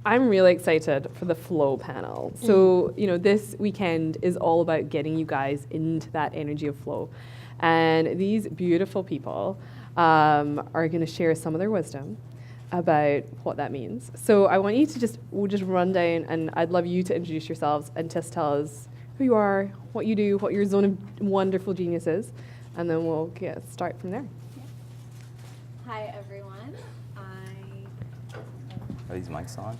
I'm really excited for the flow panel. So, this weekend is all about getting you guys into that energy of flow. And these beautiful people are going to share some of their wisdom about what that means. So I want you to we'll just run down, and I'd love you to introduce yourselves and just tell us who you are, what you do, what your zone of wonderful genius is, and then we'll start from there. Hi, everyone. Are these mics on?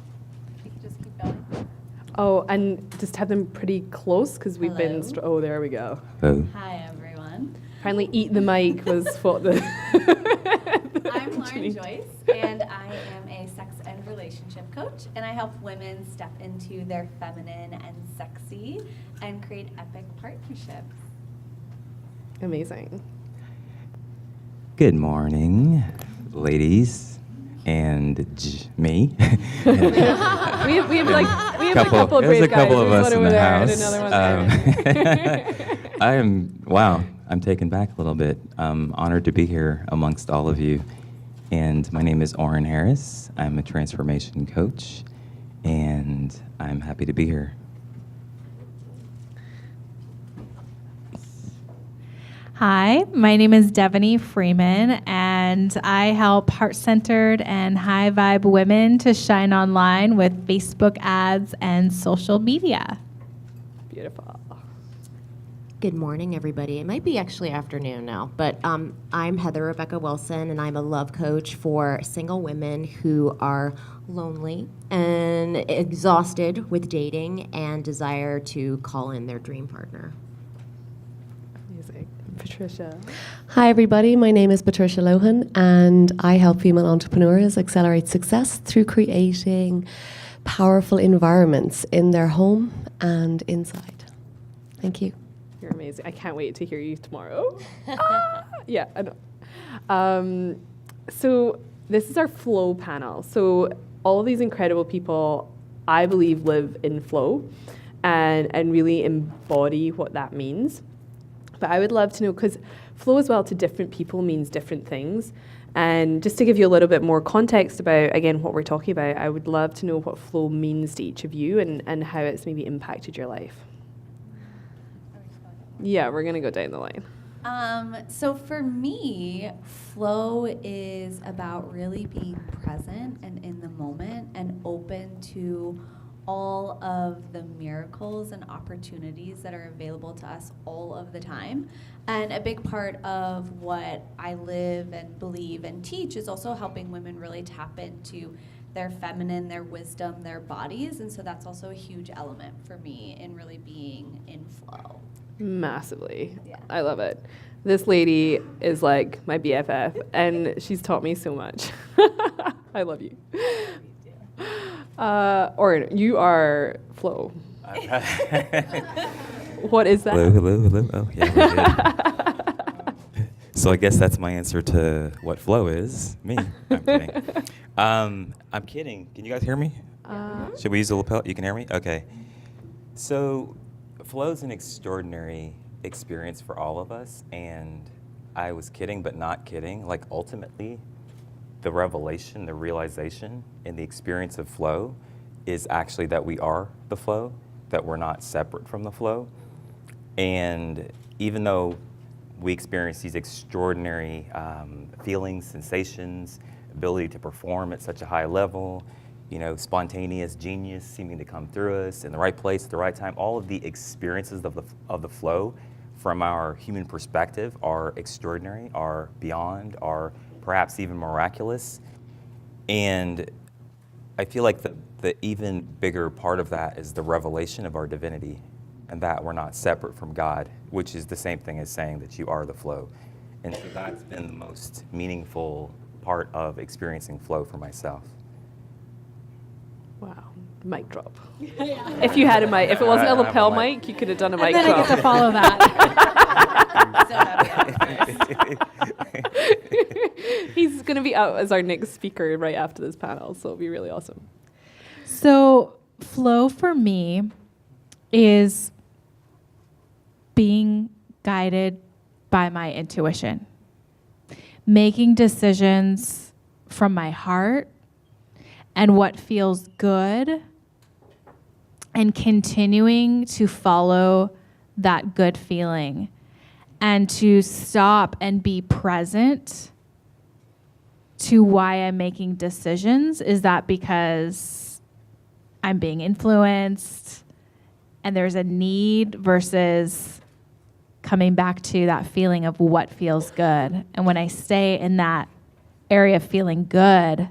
You can just keep going. Oh, and just have them pretty close because we've been. Hello. There we go. Hello. Hi, everyone. Finally, eat the mic was what the. I'm Lauren Joyce, and I am a sex and relationship coach, and I help women step into their feminine and sexy and create epic partnerships. Amazing. Good morning, ladies, and me. we have a couple of There's brave a couple guys. of us There's one in over the there and house. another one I'm taken back a little bit. I'm honored to be here amongst all of you. And my name is Oren Harris. I'm a transformation coach, and I'm happy to be here. Hi, my name is Devaney Freeman, and I help heart-centered and high-vibe women to shine online with Facebook ads and social media. Beautiful. Good morning, everybody. It might be actually afternoon now, but I'm Heather Rebecca Wilson, and I'm a love coach for single women who are lonely and exhausted with dating and desire to call in their dream partner. Amazing. Patricia. Hi, everybody. My name is Patricia Lohan, and I help female entrepreneurs accelerate success through creating powerful environments in their home and inside. Thank you. You're amazing. I can't wait to hear you tomorrow. Yeah, I know. So this is our flow panel. So all of these incredible people, I believe, live in flow and really embody what that means. But I would love to know, because flow as well to different people means different things. And just to give you a little bit more context about, again, what we're talking about, I would love to know what flow means to each of you and how it's maybe impacted your life. Yeah, we're going to go down the line. So for me, flow is about really being present and in the moment and open to all of the miracles and opportunities that are available to us all of the time. And a big part of what I live and believe and teach is also helping women really tap into their feminine, their wisdom, their bodies. And so that's also a huge element for me in really being in flow. Massively. Yeah. I love it. This lady is like my BFF, and she's taught me so much. I love you. Oren, you are flow. What is that? Hello. Oh, yeah, we're good. So I guess that's my answer to what flow is. Me. I'm kidding. I'm kidding. Can you guys hear me? Should we use the lapel? You can hear me? Okay. So flow is an extraordinary experience for all of us, and I was kidding but not kidding. Like, ultimately, the revelation, the realization in the experience of flow is actually that we are the flow, that we're not separate from the flow. And even though we experience these extraordinary feelings, sensations, ability to perform at such a high level, spontaneous genius seeming to come through us in the right place at the right time, all of the experiences of the flow from our human perspective are extraordinary, are beyond, are perhaps even miraculous. And I feel like the even bigger part of that is the revelation of our divinity, and that we're not separate from God, which is the same thing as saying that you are the flow. And so that's been the most meaningful part of experiencing flow for myself. Wow. Mic drop. If you had a mic, if it wasn't a lapel mic, you could have done a mic And then I drop. get to follow that. He's going to be out as our next speaker right after this panel, so it'll be really awesome. So flow for me is being guided by my intuition, making decisions from my heart and what feels good and continuing to follow that good feeling and to stop and be present to why I'm making decisions. Is that because I'm being influenced and there's a need versus coming back to that feeling of what feels good? And when I stay in that area of feeling good,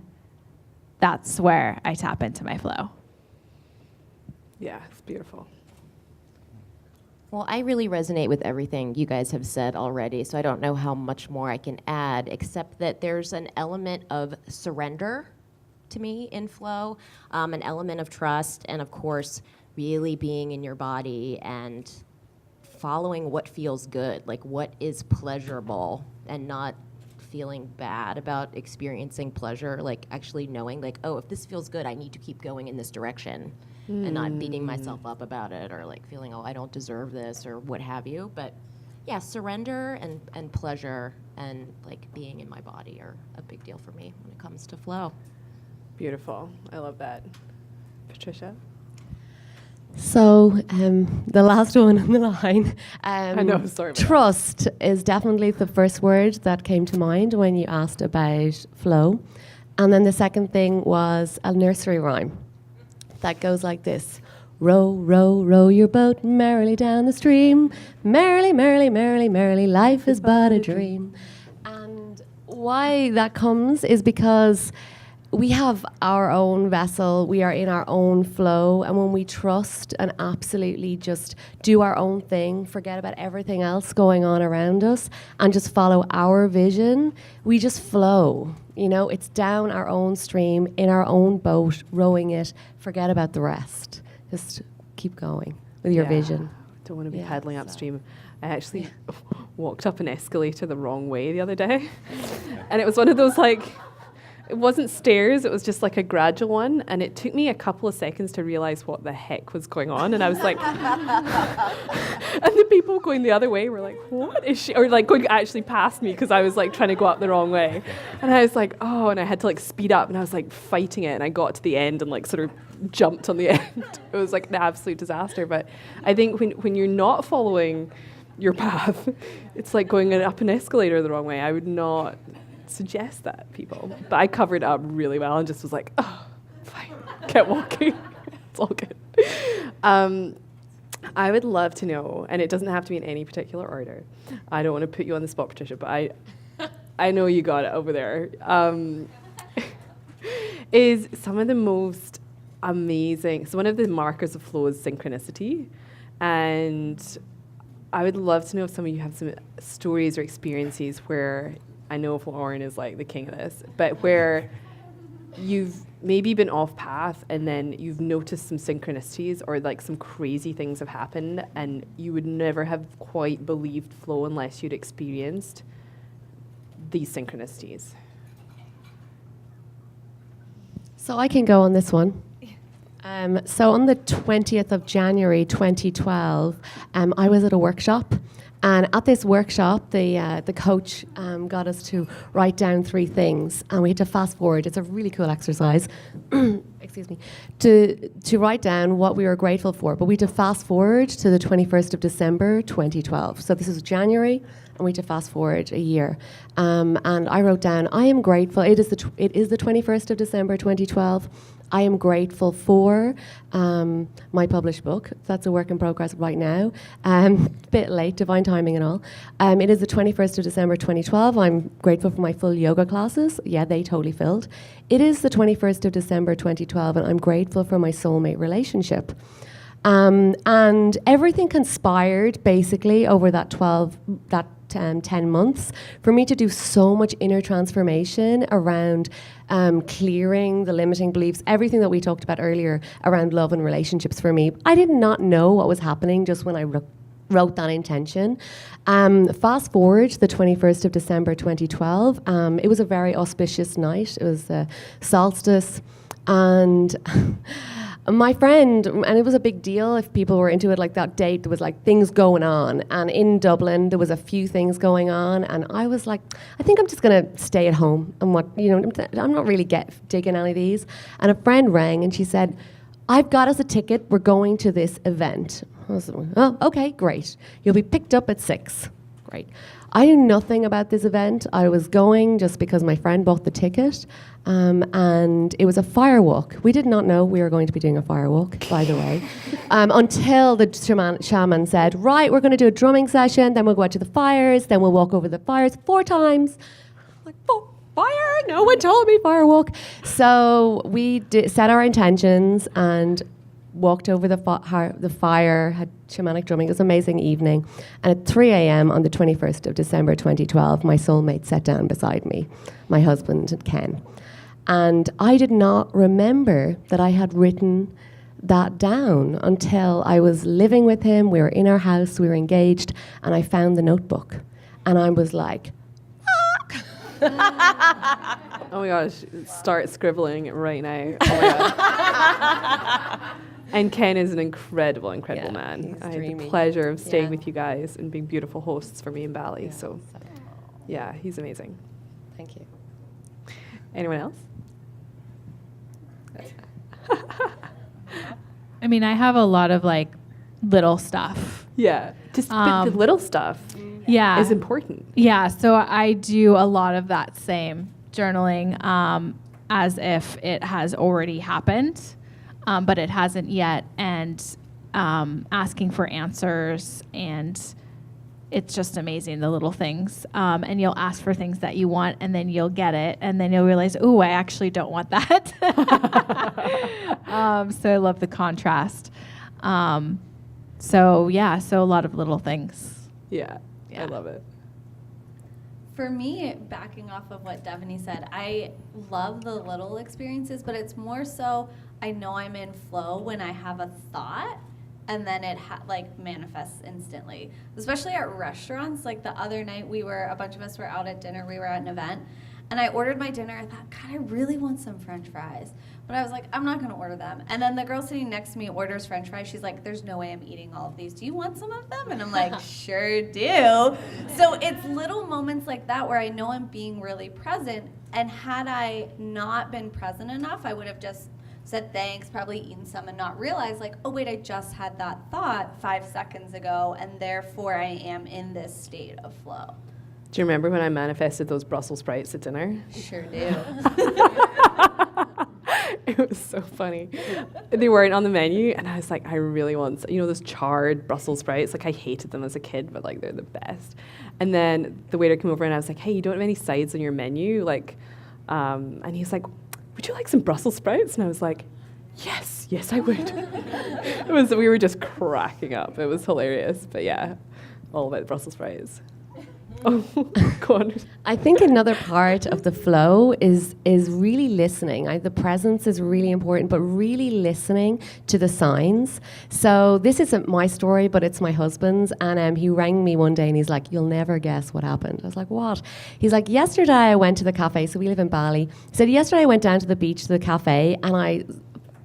that's where I tap into my flow. Yeah, it's beautiful. Well, I really resonate with everything you guys have said already, so I don't know how much more I can add, except that there's an element of surrender to me in flow, an element of trust, and of course, really being in your body and following what feels good, like what is pleasurable, and not feeling bad about experiencing pleasure, like actually knowing, like, oh, if this feels good, I need to keep going in this direction. And not beating myself up about it or like feeling, oh, I don't deserve this or what have you. But yeah, surrender and pleasure and like being in my body are a big deal for me when it comes to flow. Beautiful. I love that. Patricia? So the last one on the line. I know, sorry about that. Trust is definitely the first word that came to mind when you asked about flow. And then the second thing was a nursery rhyme that goes like this. Row, row, row your boat merrily down the stream. Merrily, merrily, merrily, merrily, life is but a dream. And why that comes is because we have our own vessel, we are in our own flow, and when we trust and absolutely just do our own thing, forget about everything else going on around us, and just follow our vision, we just flow. You know, it's down our own stream, in our own boat, rowing it, forget about the rest. Just keep going with your vision. Don't want to be Yeah, paddling so- upstream. I actually walked up an escalator the wrong way the other day. And it was one of those like, it wasn't stairs, it was just like a gradual one. And it took me a couple of seconds to realize what the heck was going on. And I was like, and the people going the other way were like, what is she? Or like going actually past me because I was like trying to go up the wrong way. And I was like, oh, and I had to like speed up and I was like fighting it. And I got to the end and like sort of jumped on the end. It was like an absolute disaster. But I think when you're not following your path, it's like going up an escalator the wrong way. I would not suggest that, people. But I covered up really well and just was like, oh, fine, kept walking. It's all good. I would love to know, and it doesn't have to be in any particular order. I don't want to put you on the spot, Patricia, but I know you got it over there. Is some of the most amazing, so one of the markers of flow is synchronicity. And I would love to know if some of you have some stories or experiences where, I know Lauren is like the king of this, but where you've maybe been off path and then you've noticed some synchronicities or like some crazy things have happened and you would never have quite believed flow unless you'd experienced these synchronicities. So I can go on this one. So on the 20th of January 2012, I was at a workshop. And at this workshop, the coach got us to write down 3 things, and we had to fast forward. It's a really cool exercise, excuse me, to write down what we were grateful for. But we had to fast forward to the 21st of December 2012. So this is January, and we had to fast forward a year. And I wrote down, I am grateful. It is the 21st of December 2012. I am grateful for my published book. That's a work in progress right now. Bit late, divine timing and all. It is the 21st of December 2012. I'm grateful for my full yoga classes. Yeah, they totally filled. It is the 21st of December 2012, and I'm grateful for my soulmate relationship. And everything conspired basically over that 10 months for me to do so much inner transformation around clearing the limiting beliefs, everything that we talked about earlier around love and relationships for me. I did not know what was happening just when I wrote that intention. Fast forward to the 21st of December 2012. It was a very auspicious night. It was solstice. And my friend, and it was a big deal if people were into it, like that date, there was like things going on. And in Dublin, there was a few things going on. And I was like, I think I'm just going to stay at home and I'm not really digging any of these. And a friend rang and she said, I've got us a ticket. We're going to this event. I was like, oh, okay, great. You'll be picked up at 6. Great. I knew nothing about this event. I was going just because my friend bought the ticket. And it was a fire walk. We did not know we were going to be doing a fire walk, by the way, until the shaman said, right, we're going to do a drumming session, then we'll go out to the fires, then we'll walk over the fires 4 times. Like, fire? No one told me fire walk. So we set our intentions and walked over the fire, had shamanic drumming. It was an amazing evening. And at 3 a.m. on the 21st of December 2012, my soulmate sat down beside me, my husband, Ken. And I did not remember that I had written that down until I was living with him. We were in our house, we were engaged, and I found the notebook. And I was like, Oh my gosh, start scribbling right now. Oh my God. And Ken is an incredible Yeah, man. he's I had the dreamy. pleasure of staying Yeah. with you guys and being beautiful hosts for me and Bally. So, yeah, he's amazing. Thank you. Anyone else? I mean, I have a lot of like little stuff. Yeah, just but the little stuff Yeah. is important. Yeah, so I do a lot of that same journaling as if it has already happened, but it hasn't yet, and asking for answers, and it's just amazing, the little things. And you'll ask for things that you want, and then you'll get it, and then you'll realize, ooh, I actually don't want that. So I love the contrast. So a lot of little things. Yeah, Yeah. I love it. For me, backing off of what Devaney said, I love the little experiences, but it's more so I know I'm in flow when I have a thought and then it manifests instantly. Especially at restaurants. Like the other night, a bunch of us were out at dinner, we were at an event, and I ordered my dinner. I thought, God, I really want some French fries. But I was like, I'm not going to order them. And then the girl sitting next to me orders French fries. She's like, there's no way I'm eating all of these. Do you want some of them? And I'm like, sure do. So it's little moments like that where I know I'm being really present. And had I not been present enough, I would have just said thanks, probably eaten some, and not realized, like, oh, wait, I just had that thought 5 seconds ago, and therefore I am in this state of flow. Do you remember when I manifested those Brussels sprouts at dinner? Sure do. It was so funny. They weren't on the menu, and I was like, I really want, those charred Brussels sprouts. Like, I hated them as a kid, but like they're the best. And then the waiter came over, and I was like, hey, you don't have any sides on your menu, and he's like, would you like some Brussels sprouts? And I was like, yes, I would. We were just cracking up. It was hilarious, but yeah, all about Brussels sprouts. Oh, go on. I think another part of the flow is really listening. The presence is really important, but really listening to the signs. So this isn't my story, but it's my husband's. And he rang me one day and he's like, you'll never guess what happened. I was like, what? He's like, yesterday I went to the cafe. So we live in Bali. He said, yesterday I went down to the beach to the cafe and I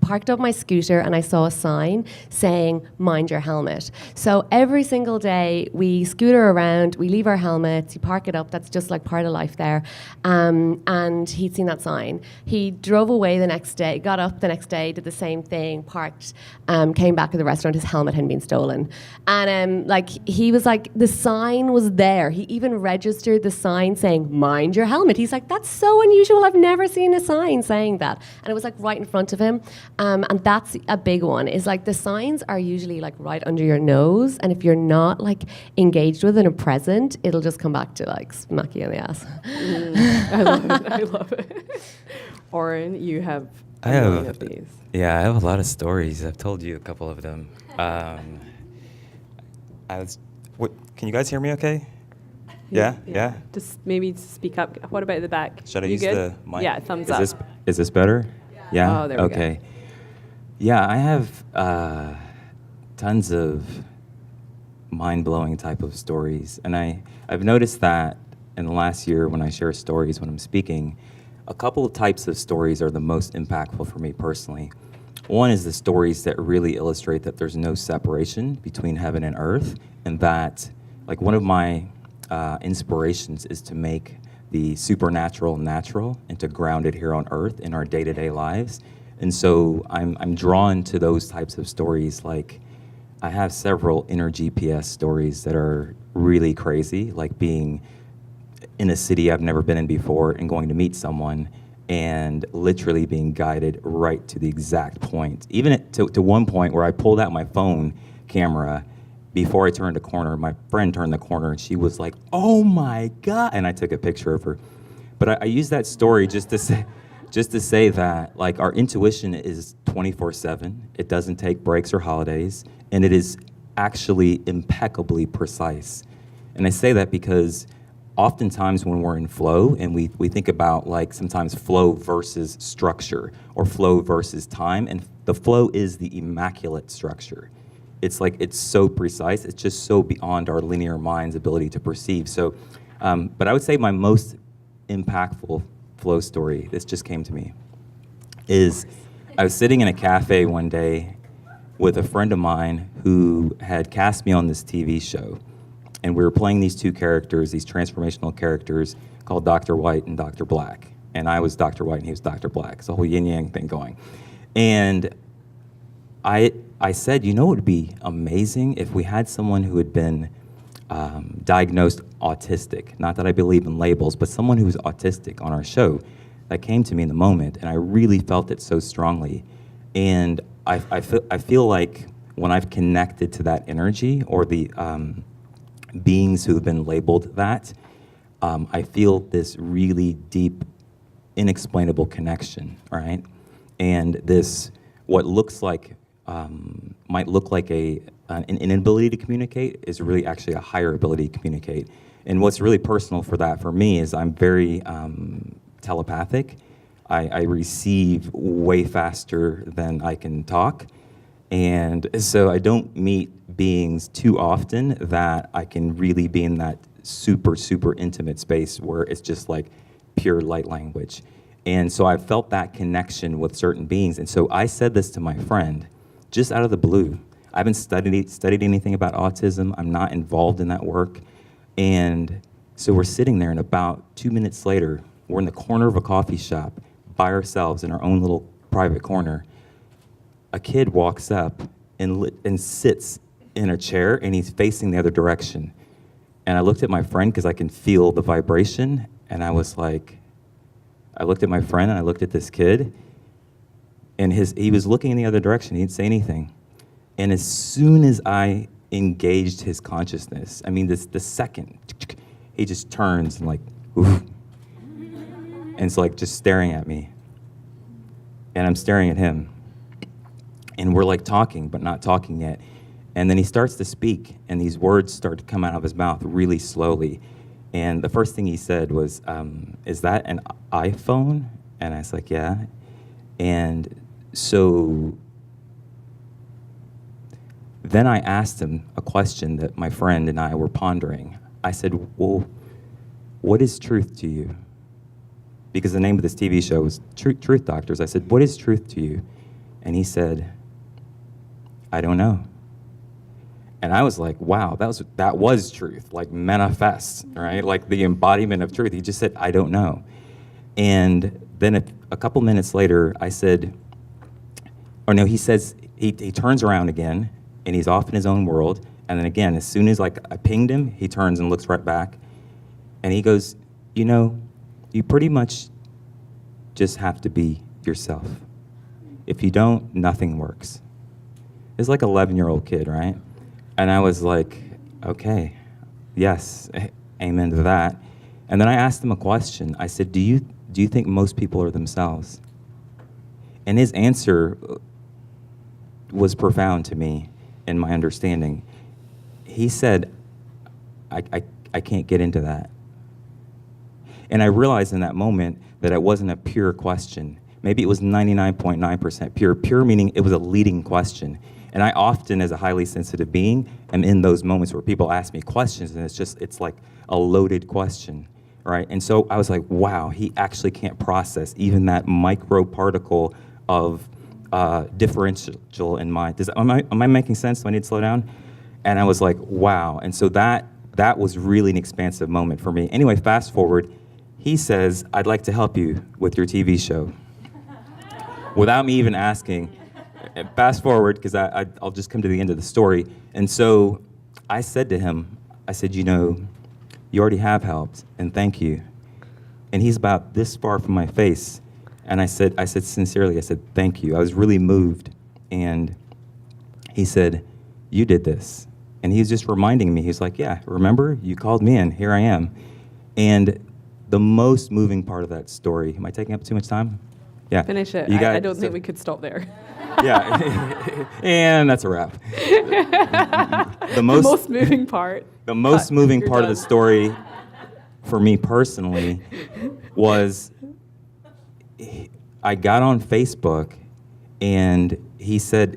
parked up my scooter and I saw a sign saying, mind your helmet. So every single day we scooter around, we leave our helmets, you park it up, that's just like part of life there. And he'd seen that sign. He drove away the next day, got up the next day, did the same thing, parked, came back to the restaurant, his helmet had been stolen. And he was like, the sign was there. He even registered the sign saying, mind your helmet. He's like, that's so unusual, I've never seen a sign saying that. And it was like right in front of him. And that's a big one, is like the signs are usually like right under your nose, and if you're not like engaged with it and present, it'll just come back to like smack you in the ass. I love it. Oren, you have a million of these. Yeah, I have a lot of stories. I've told you a couple of them. Can you guys hear me okay? Yeah? Just maybe speak up. What about the back? Should I You use good? the mic? Yeah, thumbs up. Is this better? Yeah. Oh, there we go. Okay. Yeah, I have tons of mind-blowing type of stories, and I've noticed that in the last year when I share stories when I'm speaking, a couple of types of stories are the most impactful for me personally. One is the stories that really illustrate that there's no separation between heaven and earth, and that, like, one of my inspirations is to make the supernatural natural and to ground it here on earth in our day-to-day lives. And so I'm drawn to those types of stories. Like, I have several inner GPS stories that are really crazy, like being in a city I've never been in before and going to meet someone and literally being guided right to the exact point. Even to one point where I pulled out my phone camera before I turned a corner. My friend turned the corner and she was like, "Oh my God," and I took a picture of her. But I use that story just to say that, like, our intuition is 24/7. It doesn't take breaks or holidays, and it is actually impeccably precise. And I say that because oftentimes when we're in flow and we think about, like, sometimes flow versus structure or flow versus time, and the flow is the immaculate structure. It's like, it's so precise, it's just so beyond our linear mind's ability to perceive. So, but I would say my most impactful flow story, this just came to me, is I was sitting in a cafe one day with a friend of mine who had cast me on this TV show. And we were playing these two characters, these transformational characters called Dr. White and Dr. Black. And I was Dr. White and he was Dr. Black. It's a whole yin-yang thing going. And I said, you know, it would be amazing if we had someone who had been diagnosed autistic. Not that I believe in labels, but someone who was autistic on our show. That came to me in the moment, and I really felt it so strongly. And I feel like when I've connected to that energy or the beings who have been labeled that, I feel this really deep, inexplainable connection, right? And this, what looks like, might look like an inability to communicate is really actually a higher ability to communicate. And what's really personal for that for me is I'm very telepathic. I receive way faster than I can talk. And so I don't meet beings too often that I can really be in that super, super intimate space where it's just like pure light language. And so I felt that connection with certain beings. And so I said this to my friend, just out of the blue. I haven't studied anything about autism. I'm not involved in that work. And so we're sitting there, and about 2 minutes later, we're in the corner of a coffee shop by ourselves in our own little private corner. A kid walks up and sits in a chair, and he's facing the other direction. And I looked at my friend because I can feel the vibration, and I was like, I looked at my friend and I looked at this kid, and he was looking in the other direction. He didn't say anything. And as soon as I engaged his consciousness, I mean, the second, he just turns and like, oof, and it's like just staring at me. And I'm staring at him. And we're like talking, but not talking yet. And then he starts to speak, and these words start to come out of his mouth really slowly. And the first thing he said was, "Is that an iPhone?" And I was like, "Yeah." And so then I asked him a question that my friend and I were pondering. I said, "Well, what is truth to you?" Because the name of this TV show was Truth Doctors. I said, "What is truth to you?" And he said, "I don't know." And I was like, wow, that was truth, like manifest, right? Like the embodiment of truth. He just said, "I don't know." And then a couple minutes later, I said, or no, he says, he turns around again, and he's off in his own world. And then again, as soon as like I pinged him, he turns and looks right back. And he goes, "You know, you pretty much just have to be yourself. If you don't, nothing works." It's like an 11-year-old kid, right? And I was like, okay, yes, amen to that. And then I asked him a question. I said, do you think most people are themselves? And his answer was profound to me in my understanding. He said, I can't get into that. And I realized in that moment that it wasn't a pure question. Maybe it was 99.9% pure. Pure meaning it was a leading question. And I often, as a highly sensitive being, am in those moments where people ask me questions, and it's like a loaded question, right? And so I was like, wow, he actually can't process even that micro particle of differential in my. Am I making sense? Do I need to slow down? And I was like, wow. And so that was really an expansive moment for me. Anyway, fast forward, he says, I'd like to help you with your TV show. Without me even asking. Fast forward, because I'll just come to the end of the story. And so I said to him, I said, you know, you already have helped, and thank you. And he's about this far from my face. And I said sincerely, I said, thank you. I was really moved. And he said, you did this. And he was just reminding me, he's like, yeah, remember? You called me in, here I am. And the most moving part of that story, am I taking up too much time? Yeah. Finish it. You got I it? don't think So- we could stop there. Yeah. And that's a wrap. The The most moving part. the most Cut. moving You're part of done. the story for me personally was I got on Facebook and he said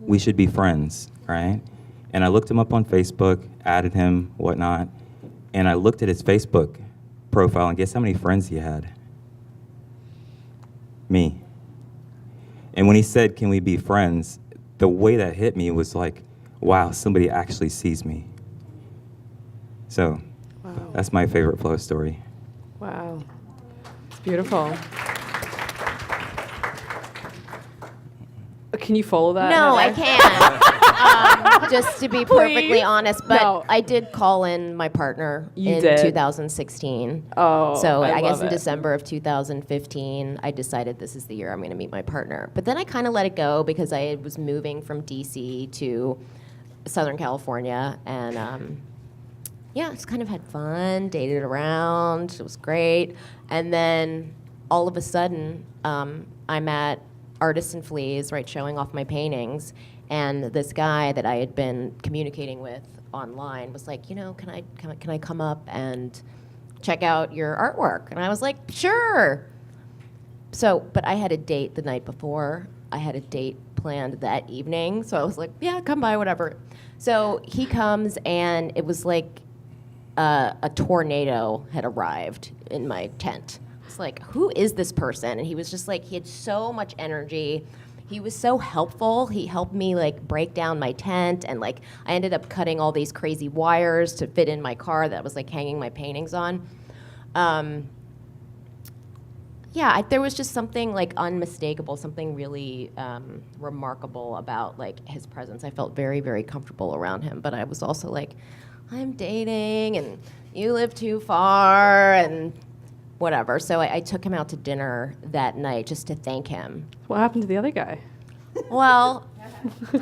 we should be friends, right? And I looked him up on Facebook, added him, whatnot, and I looked at his Facebook profile and guess how many friends he had? Me. And when he said, can we be friends, the way that hit me was like, wow, somebody actually sees me. So Wow. that's my favorite Flow story. Wow. It's beautiful. Can you follow that? No, I Heather? can't. Just to be perfectly Please. honest, but No. I did call in my partner You in did? 2016. Oh, So I I guess love in it. December of 2015, I decided this is the year I'm going to meet my partner. But then I kind of let it go because I was moving from DC to Southern California, and yeah, just kind of had fun, dated around. It was great, and then all of a sudden, I'm at Artists and Fleas, right, showing off my paintings, and this guy that I had been communicating with online was like, you know, can I come up and check out your artwork? And I was like, sure. So, but I had a date the night before. I had a date planned that evening, so I was like, yeah, come by, whatever. So he comes, and it was like a tornado had arrived in my tent. It's like, who is this person? And he was just like, he had so much energy. He was so helpful. He helped me like break down my tent, and like I ended up cutting all these crazy wires to fit in my car that was like hanging my paintings on. There was just something like unmistakable, something really remarkable about like his presence. I felt very, very comfortable around him, but I was also like, I'm dating, and you live too far, and whatever. So I took him out to dinner that night just to thank him. What happened to the other guy? Well,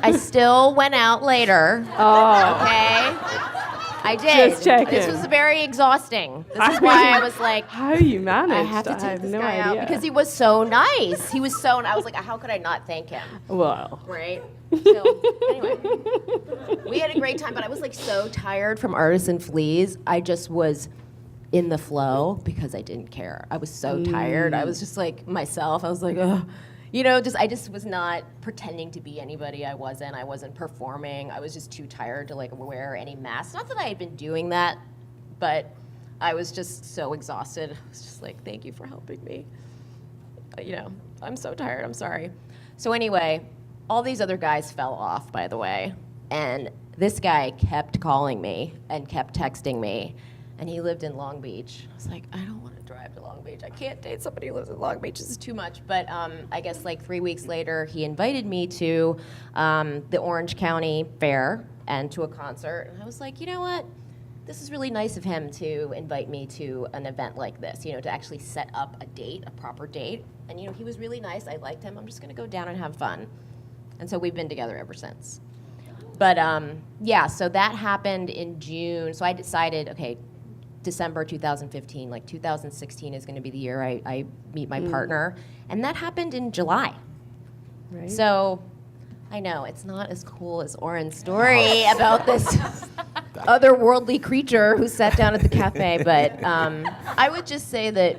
I still went out later. Oh. Okay. I did. Just checking. This was very exhausting. This is why I was like, How you managed? I have to I take have this no guy idea. out because he was so nice. He was so. I was like, how could I not thank him? Well. Right. So anyway, we had a great time, but I was like so tired from Artists and Fleas. I just was in the flow because I didn't care. I was so tired. I was just like myself. I was like, ugh. You know, I just was not pretending to be anybody I wasn't. I wasn't performing. I was just too tired to like wear any mask. Not that I had been doing that, but I was just so exhausted. I was just like, thank you for helping me. You know, I'm so tired. I'm sorry. So anyway, all these other guys fell off, by the way. And this guy kept calling me and kept texting me. And he lived in Long Beach. I was like, I don't want to drive to Long Beach. I can't date somebody who lives in Long Beach. This is too much. But I guess like 3 weeks later, he invited me to the Orange County Fair and to a concert. And I was like, you know what? This is really nice of him to invite me to an event like this, you know, to actually set up a date, a proper date. And, you know, he was really nice. I liked him. I'm just going to go down and have fun. And so we've been together ever since. But, yeah, so that happened in June. So I decided, okay, December 2015, like 2016 is going to be the year I meet my partner. And that happened in July. Right. So I know it's not as cool as Oren's story about this otherworldly creature who sat down at the cafe, but I would just say that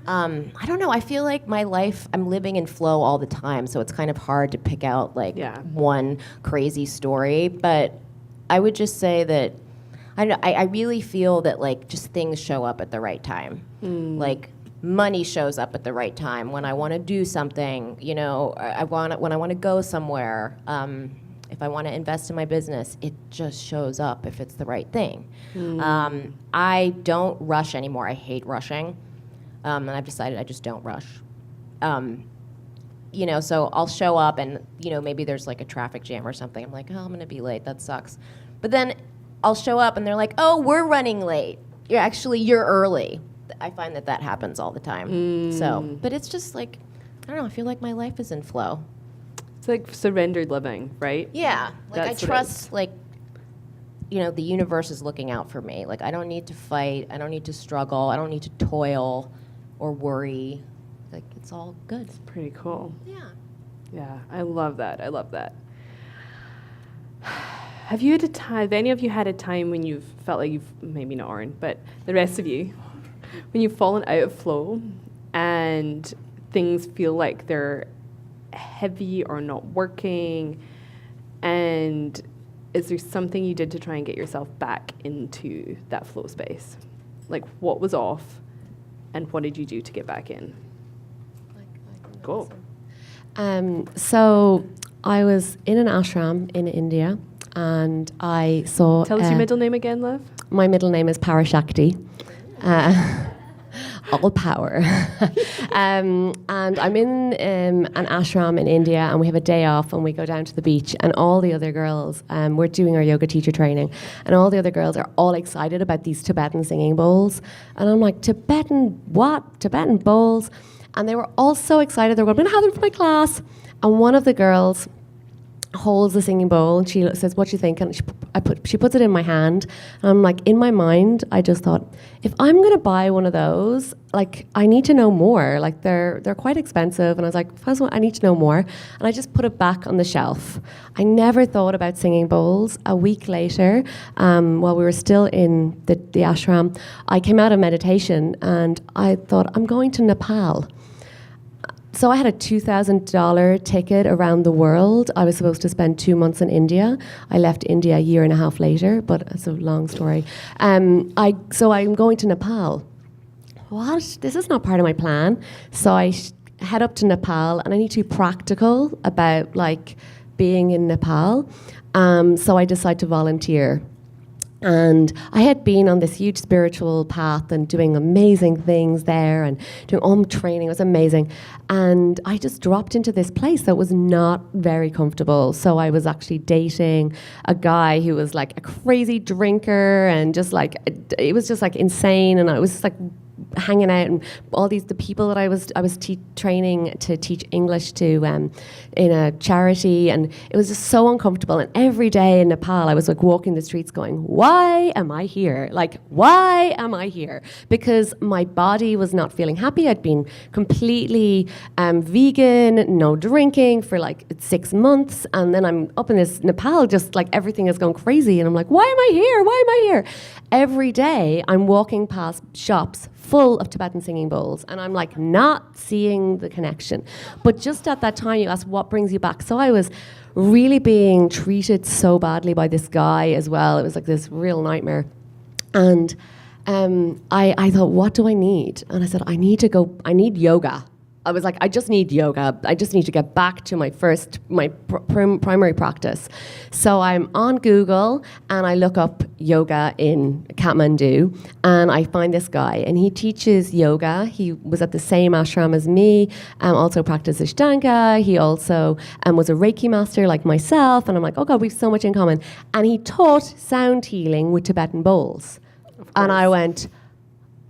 I don't know. I feel like my life, I'm living in flow all the time, so it's kind of hard to pick out like one crazy story. But I would just say that I don't know. I really feel that like just things show up at the right time. Like money shows up at the right time, when I want to do something, you know, when I want to go somewhere, if I want to invest in my business, it just shows up if it's the right thing. I don't rush anymore. I hate rushing, and I've decided I just don't rush. You know, so I'll show up and, you know, maybe there's like a traffic jam or something. I'm like, oh, I'm going to be late. That sucks. But then I'll show up and they're like, oh, we're running late. You're early. I find that happens all the time. So, but it's just like, I don't know, I feel like my life is in flow. It's like surrendered living, right? Yeah. Like That's I what it is. trust, like, you know, the universe is looking out for me. Like I don't need to fight. I don't need to struggle. I don't need to toil or worry. Like it's all good. Pretty cool. Yeah. Yeah, I love that. I love that. Have any of you had a time when you've felt like maybe not Oren, but the rest of you, when you've fallen out of flow and things feel like they're heavy or not working, and is there something you did to try and get yourself back into that flow space? Like what was off and what did you do to get back in? Go. So I was in an ashram in India, and I saw. Tell us your middle name again, love. My middle name is Parashakti. All power. And I'm in an ashram in India, and we have a day off, and we go down to the beach, and all the other girls, we're doing our yoga teacher training, and all the other girls are all excited about these Tibetan singing bowls. And I'm like, Tibetan what? Tibetan bowls? And they were all so excited. They were going, I'm going to have them for my class. And one of the girls holds the singing bowl, and she says, what do you think? And she puts it in my hand. And I'm like, in my mind, I just thought, if I'm going to buy one of those, like, I need to know more. Like, they're quite expensive. And I was like, first of all, I need to know more. And I just put it back on the shelf. I never thought about singing bowls. A week later, while we were still in the ashram, I came out of meditation, and I thought, I'm going to Nepal. So I had a $2,000 ticket around the world. I was supposed to spend 2 months in India. I left India a year and a half later, but it's a long story. So I'm going to Nepal. What? This is not part of my plan. So I head up to Nepal, and I need to be practical about like being in Nepal. So I decide to volunteer. And I had been on this huge spiritual path and doing amazing things there and doing Om training. It was amazing. And I just dropped into this place that was not very comfortable. So I was actually dating a guy who was like a crazy drinker, and just like, it was just like insane. And I was just like hanging out, and all the people that I was training to teach English to in a charity, and it was just so uncomfortable. And every day in Nepal, I was like walking the streets going, why am I here? Like, why am I here? Because my body was not feeling happy. I'd been completely vegan, no drinking for like 6 months, and then I'm up in this Nepal, just like everything is going crazy, and I'm like, why am I here? Why am I here? Every day I'm walking past shops full of Tibetan singing bowls, and I'm like not seeing the connection. But just at that time, you ask, what brings you back? So I was really being treated so badly by this guy as well. It was like this real nightmare. And I thought, what do I need? And I said, I need yoga. I was like, I just need yoga. I just need to get back to my primary practice. So I'm on Google, and I look up yoga in Kathmandu, and I find this guy, and he teaches yoga. He was at the same ashram as me, also practiced Ashtanga. He also was a Reiki master like myself, and I'm like, oh God, we have so much in common. And he taught sound healing with Tibetan bowls. And I went,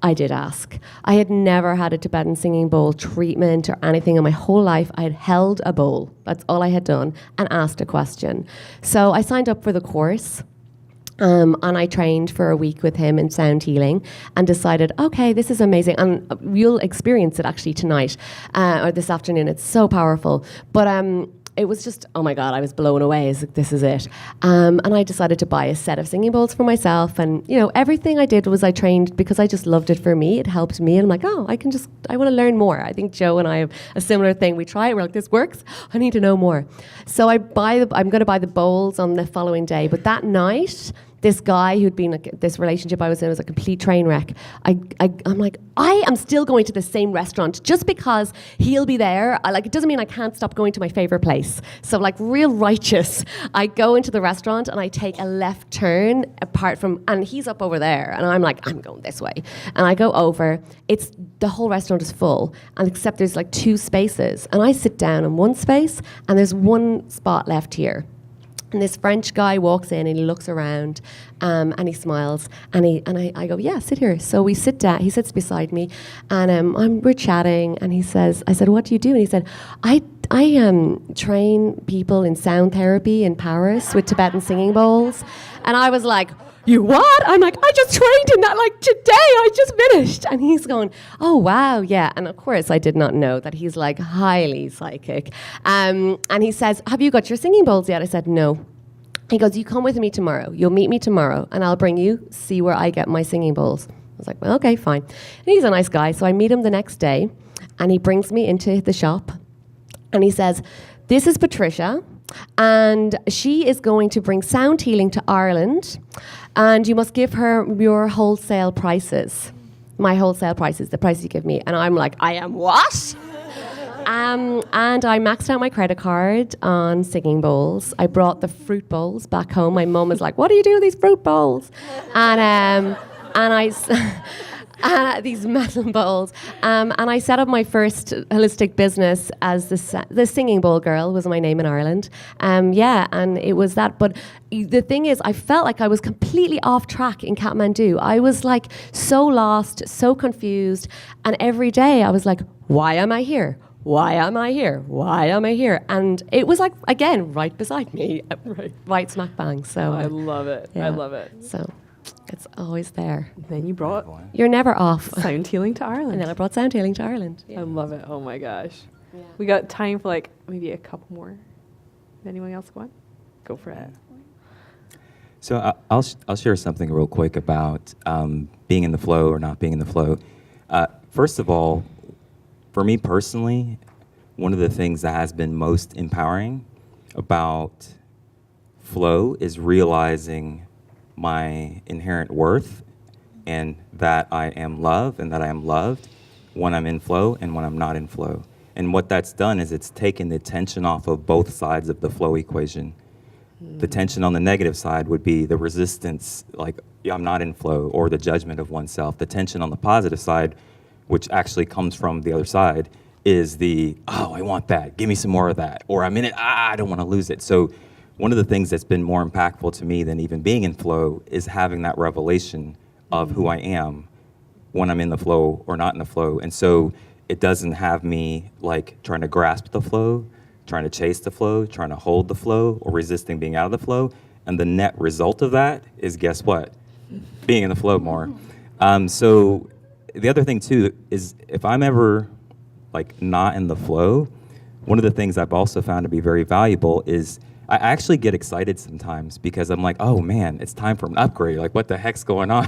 I did ask. I had never had a Tibetan singing bowl treatment or anything in my whole life. I had held a bowl. That's all I had done, and asked a question. So I signed up for the course, and I trained for a week with him in sound healing, and decided, okay, this is amazing. And you'll experience it actually tonight or this afternoon. It's so powerful. But it was just, oh my God, I was blown away. I was like, this is it. And I decided to buy a set of singing bowls for myself. And, you know, everything I did was I trained because I just loved it for me. It helped me. And I'm like, oh, I want to learn more. I think Joe and I have a similar thing. We try it, we're like, this works. I need to know more. So I'm going to buy the bowls on the following day. But that night, this guy who'd been like, this relationship I was in was a complete train wreck. I'm like, I am still going to the same restaurant just because he'll be there. It doesn't mean I can't stop going to my favorite place. So like real righteous, I go into the restaurant and I take a left turn and he's up over there. And I'm like, I'm going this way. And I go over, the whole restaurant is full, and except there's like 2 spaces. And I sit down in one space and there's one spot left here. And this French guy walks in and he looks around and he smiles and I go, yeah, sit here. So we sit down, he sits beside me and we're chatting and I said, what do you do? And he said, I train people in sound therapy in Paris with Tibetan singing bowls. And I was like, you what? I'm like, I just trained in that like today, I just finished. And he's going, oh wow, yeah. And of course I did not know that he's like highly psychic. And he says, have you got your singing bowls yet? I said, no. He goes, you come with me tomorrow. You'll meet me tomorrow and I'll bring you, see where I get my singing bowls. I was like, well, okay, fine. And he's a nice guy. So I meet him the next day and he brings me into the shop and he says, this is Patricia. And she is going to bring sound healing to Ireland, and you must give her your wholesale prices. My wholesale prices, the prices you give me. And I'm like, I am what? And I maxed out my credit card on singing bowls. I brought the fruit bowls back home. My mum was like, what do you do with these fruit bowls? And these metal bowls. And I set up my first holistic business as the Singing Bowl Girl was my name in Ireland. And it was that. But the thing is, I felt like I was completely off track in Kathmandu. I was like so lost, so confused. And every day I was like, why am I here? Why am I here? Why am I here? And it was like, again, right beside me, right smack bang. So I love it. yeah. I love it. So it's always there. Then you brought You're never off. sound healing to Ireland. And then I brought sound healing to Ireland. I love it. Oh my gosh. Yeah. We got time for like maybe a couple more. Anyone else go on? Go for it. So I'll share something real quick about being in the flow or not being in the flow. First of all, for me personally, one of the things that has been most empowering about flow is realizing my inherent worth and that I am love and that I am loved when I'm in flow and when I'm not in flow. And what that's done is it's taken the tension off of both sides of the flow equation. The tension on the negative side would be the resistance, like, yeah, I'm not in flow, or the judgment of oneself. The tension on the positive side, which actually comes from the other side, is the, oh, I want that, give me some more of that, or I'm in it, I don't want to lose it. So one of the things that's been more impactful to me than even being in flow is having that revelation of who I am when I'm in the flow or not in the flow. And so it doesn't have me like trying to grasp the flow, trying to chase the flow, trying to hold the flow, or resisting being out of the flow. And the net result of that is, guess what? Being in the flow more. So the other thing too is if I'm ever like not in the flow, one of the things I've also found to be very valuable is I actually get excited sometimes because I'm like, oh man, it's time for an upgrade. Like, what the heck's going on?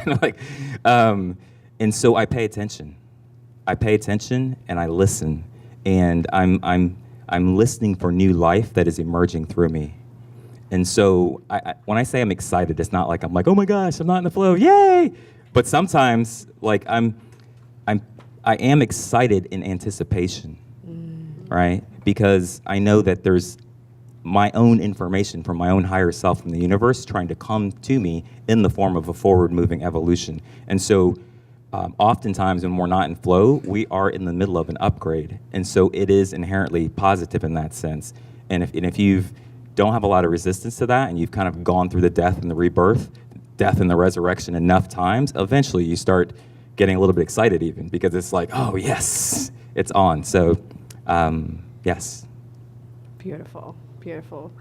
And so I pay attention. I pay attention and I listen, and I'm listening for new life that is emerging through me. And so when I say I'm excited, it's not like I'm like, oh my gosh, I'm not in the flow, yay! But sometimes, like I am excited in anticipation, right? Because I know that there's my own information from my own higher self from the universe trying to come to me in the form of a forward-moving evolution. And so oftentimes when we're not in flow, we are in the middle of an upgrade. And so it is inherently positive in that sense. And if you don't have a lot of resistance to that and you've kind of gone through the death and the rebirth, death and the resurrection enough times, eventually you start getting a little bit excited even because it's like, oh yes, it's on. So yes. Beautiful, beautiful.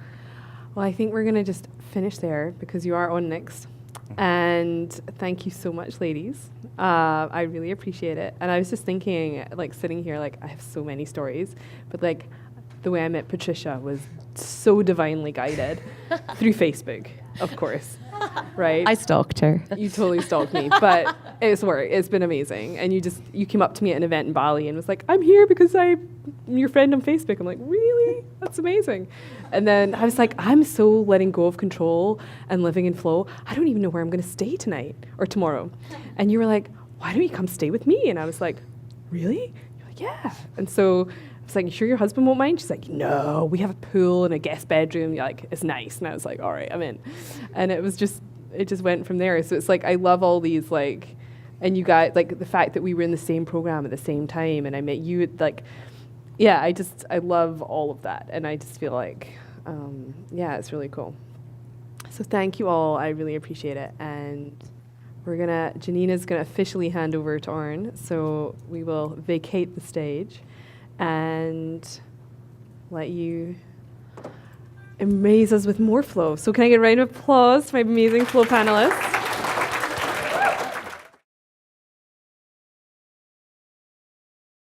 Well, I think we're going to just finish there because you are on next. And thank you so much, ladies. I really appreciate it. And I was just thinking, like sitting here, like I have so many stories, but like the way I met Patricia was so divinely guided through Facebook, of course. right? I stalked her. You totally stalked me, but it's worked. It's been amazing. And you came up to me at an event in Bali and was like, I'm here because I'm your friend on Facebook. I'm like, really? That's amazing. And then I was like, I'm so letting go of control and living in flow. I don't even know where I'm going to stay tonight or tomorrow. And you were like, why don't you come stay with me? And I was like, really? You're like, yeah. And so I was like, you sure your husband won't mind? She's like, no, we have a pool and a guest bedroom. You're like, it's nice. And I was like, all right, I'm in. And it just went from there. So it's like, I love all these, like, and you guys, like the fact that we were in the same program at the same time and I met you, like, yeah, I love all of that. And I just feel like, yeah, it's really cool. So thank you all. I really appreciate it. And Janina's gonna officially hand over to Oren. So we will vacate the stage and let you amaze us with more flow. So can I get a round of applause to my amazing flow panelists?